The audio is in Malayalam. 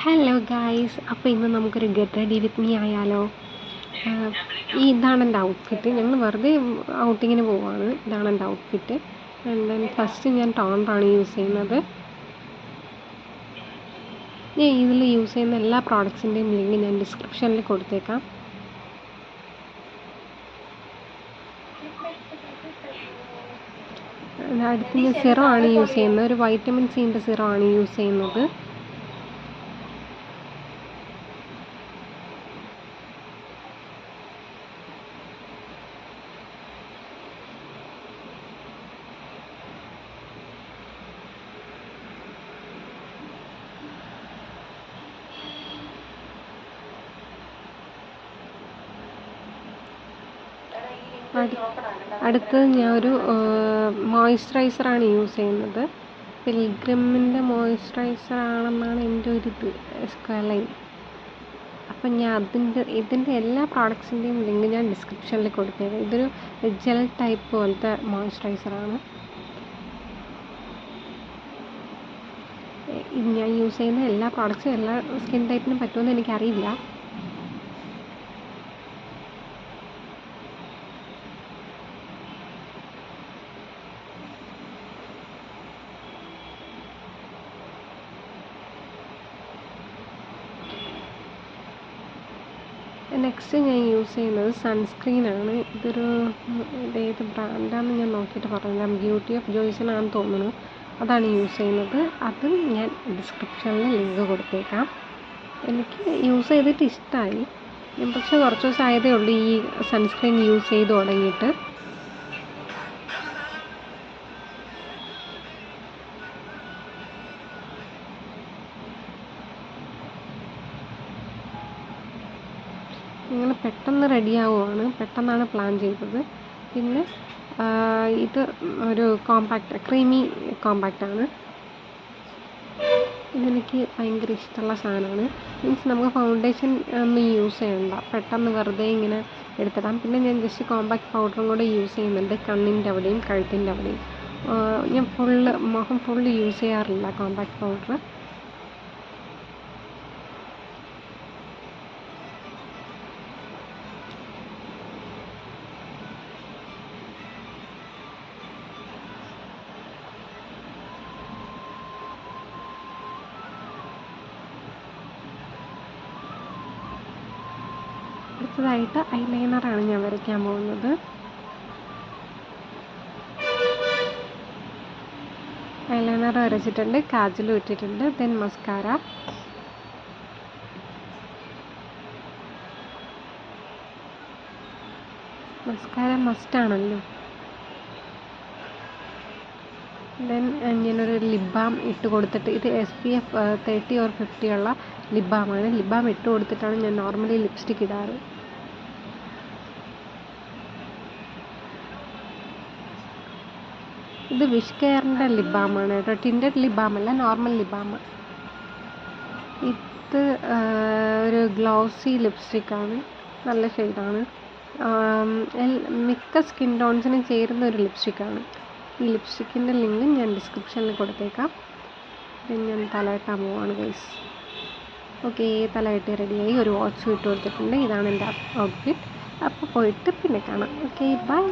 ഹലോ ഗായ്സ്, അപ്പോൾ ഇന്ന് നമുക്കൊരു ഗെറ്റ് റെഡി വിത്ത് മീ ആയാലോ? ഇതാണ് എൻ്റെ ഔട്ട്ഫിറ്റ്. ഞങ്ങൾ വെറുതെ ഔട്ടിങ്ങിന് പോവുകയാണ്. ഇതാണ് എൻ്റെ ഔട്ട്ഫിറ്റ്. ആൻഡ് ദെൻ ഫസ്റ്റ് ഞാൻ ടോണറാണ് യൂസ് ചെയ്യുന്നത്. ഞാൻ ഇതിൽ യൂസ് ചെയ്യുന്ന എല്ലാ പ്രോഡക്ട്സിൻ്റെയും ലിങ്ക് ഞാൻ ഡിസ്ക്രിപ്ഷനിൽ കൊടുത്തേക്കാം. അടുത്ത് സിറോ ആണ് യൂസ് ചെയ്യുന്നത്. ഒരു വൈറ്റമിൻ സിൻ്റെ സിറോ ആണ് യൂസ് ചെയ്യുന്നത്. അടുത്തത് ഞാൻ ഒരു മോയ്സ്ചറൈസറാണ് യൂസ് ചെയ്യുന്നത്. പിൽഗ്രിമിൻ്റെ മോയ്സ്ചറൈസർ ആണെന്നാണ് എൻ്റെ ഒരു സ്ക്വയർ. അപ്പം ഞാൻ ഇതിൻ്റെ എല്ലാ പ്രോഡക്ട്സിൻ്റെയും ലിങ്ക് ഞാൻ ഡിസ്ക്രിപ്ഷനിൽ കൊടുത്തേക്കാം. ഇതൊരു ജെൽ ടൈപ്പ് പോലത്തെ മോയ്സ്ചറൈസറാണ്. ഞാൻ യൂസ് ചെയ്യുന്ന എല്ലാ പ്രോഡക്ട്സും എല്ലാ സ്കിൻ ടൈപ്പിനും പറ്റുമെന്ന് എനിക്കറിയില്ല. നെക്സ്റ്റ് ഞാൻ യൂസ് ചെയ്യുന്നത് സൺസ്ക്രീനാണ്. ഏത് ബ്രാൻഡാണെന്ന് ഞാൻ നോക്കിയിട്ട് പറയാം. ബ്യൂട്ടി ഓഫ് ജോയ്സനാണെന്ന് തോന്നുന്നു. അതാണ് യൂസ് ചെയ്യുന്നത്. അതും ഞാൻ ഡിസ്ക്രിപ്ഷനിൽ ലിങ്ക് കൊടുത്തേക്കാം. എനിക്ക് യൂസ് ചെയ്തിട്ട് ഇഷ്ടമായി. പക്ഷേ കുറച്ച് ദിവസം ആയതേ ഉള്ളൂ ഈ സൺസ്ക്രീൻ യൂസ് ചെയ്ത് തുടങ്ങിയിട്ട്. ഞങ്ങൾ പെട്ടെന്ന് റെഡിയാവുകയാണ്. പെട്ടെന്നാണ് പ്ലാൻ ചെയ്തത്. പിന്നെ ഇത് ഒരു ക്രീമി കോമ്പാക്റ്റാണ്. ഇതെനിക്ക് ഭയങ്കര ഇഷ്ടമുള്ള സാധനമാണ്. മീൻസ് നമുക്ക് ഫൗണ്ടേഷൻ ഒന്നും യൂസ് ചെയ്യണ്ട, പെട്ടെന്ന് വെറുതെ ഇങ്ങനെ എടുത്തിടാം. പിന്നെ ഞാൻ ജസ്റ്റ് കോമ്പാക്റ്റ് പൗഡറും കൂടെ യൂസ് ചെയ്യുന്നുണ്ട് കണ്ണിൻ്റെ അവിടെയും കഴുത്തിൻ്റെ അവിടെയും. ഞാൻ മുഖം ഫുള്ള് യൂസ് ചെയ്യാറില്ല കോമ്പാക്റ്റ് പൗഡർ. അടുത്തതായിട്ട് ഐലൈനറാണ് ഞാൻ വരയ്ക്കാൻ പോകുന്നത്. ഐലൈനർ വരച്ചിട്ടുണ്ട്, കാജലും ഇട്ടിട്ടുണ്ട്. Then mascara. മസ്കാര മസ്റ്റാണല്ലോ. ദെൻ ഞാനൊരു ലിപ് ബാം ഇട്ട് കൊടുത്തിട്ട്, ഇത് SPF 30 or 50 ഉള്ള ലിപ് ബാമാണ്. ലിപ് ബാം ഇട്ട് കൊടുത്തിട്ടാണ് ഞാൻ നോർമലി ലിപ്സ്റ്റിക് ഇടാറ്. ഇത് വിഷ് കെയറിൻ്റെ ലിപ് ബാമാണ് കേട്ടോ. ടിൻറ്റഡ് ലിപ് ബാമല്ല, നോർമൽ ലിപ് ബാം. ഇത് ഒരു ഗ്ലോസി ലിപ്സ്റ്റിക്കാണ്, നല്ല ഷെയ്ഡാണ്. മിക്ക സ്കിൻ ടോൺസിനും ചേരുന്ന ഒരു ലിപ്സ്റ്റിക്കാണ്. ഈ ലിപ്സ്റ്റിക്കിൻ്റെ ലിങ്ക് ഞാൻ ഡിസ്ക്രിപ്ഷനിൽ കൊടുത്തേക്കാം. ഞാൻ തലയിട്ടാൻ പോവാണ് ഗൈസ്. ഓക്കെ, തലയിട്ട് റെഡിയായി. ഒരു വാച്ച് ഇട്ട് കൊടുത്തിട്ടുണ്ട്. ഇതാണ് എൻ്റെ ഔട്ട്ഫിറ്റ്. അപ്പോൾ പോയിട്ട് പിന്നെ കാണാം. Okay, by.